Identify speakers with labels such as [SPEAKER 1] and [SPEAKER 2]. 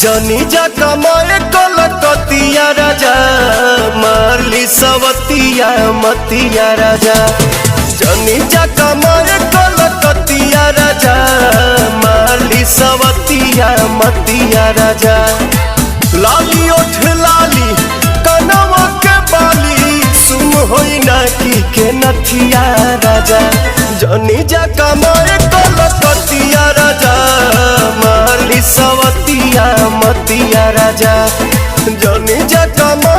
[SPEAKER 1] जनी जा कमाए कलकतिया राजा, मारली सवतिया मतिया राजा। जनी जा कमाए कलकतिया राजा, मारली सवतिया मतिया राजा। लाली ओठ लाली कनवा के बाली, सुन होई ना की के नथिया राजा। जनी जा कमाए कलकतिया राजा, मारली सवतिया मतिया राजा। जनी जा कमाए